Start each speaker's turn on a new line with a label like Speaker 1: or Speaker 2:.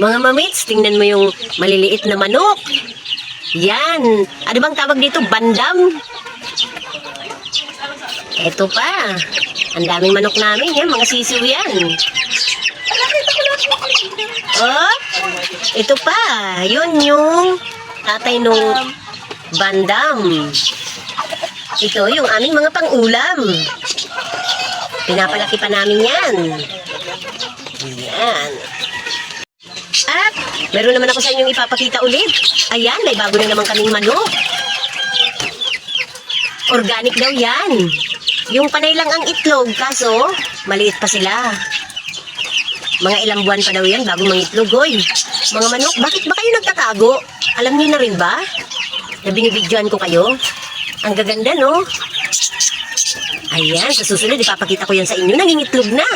Speaker 1: Mga mamits, tingnan mo yung maliliit na manok. Yan. Ano bang tawag dito? Bandam? Eto pa. Ang daming manok namin. Yan, mga sisiw yan. Oh, ito pa. Yun yung tatay nung bandam. Ito yung aming mga pang-ulam. Pinapalaki pa namin yan. Yan. At meron naman ako sa inyong ipapakita ulit. Ayan, may bago na naman kaming manok. Organic daw yan. Yung panay lang ang itlog, kaso maliit pa sila. Mga ilang buwan pa daw yan bago mangitlog, oy. Mga manok, bakit ba kayo nagtatago? Alam niyo na rin ba? Na binibidyoan ko kayo? Ang gaganda, no? Ayan, sa susunod ipapakita ko yan sa inyo. Nangingitlog na.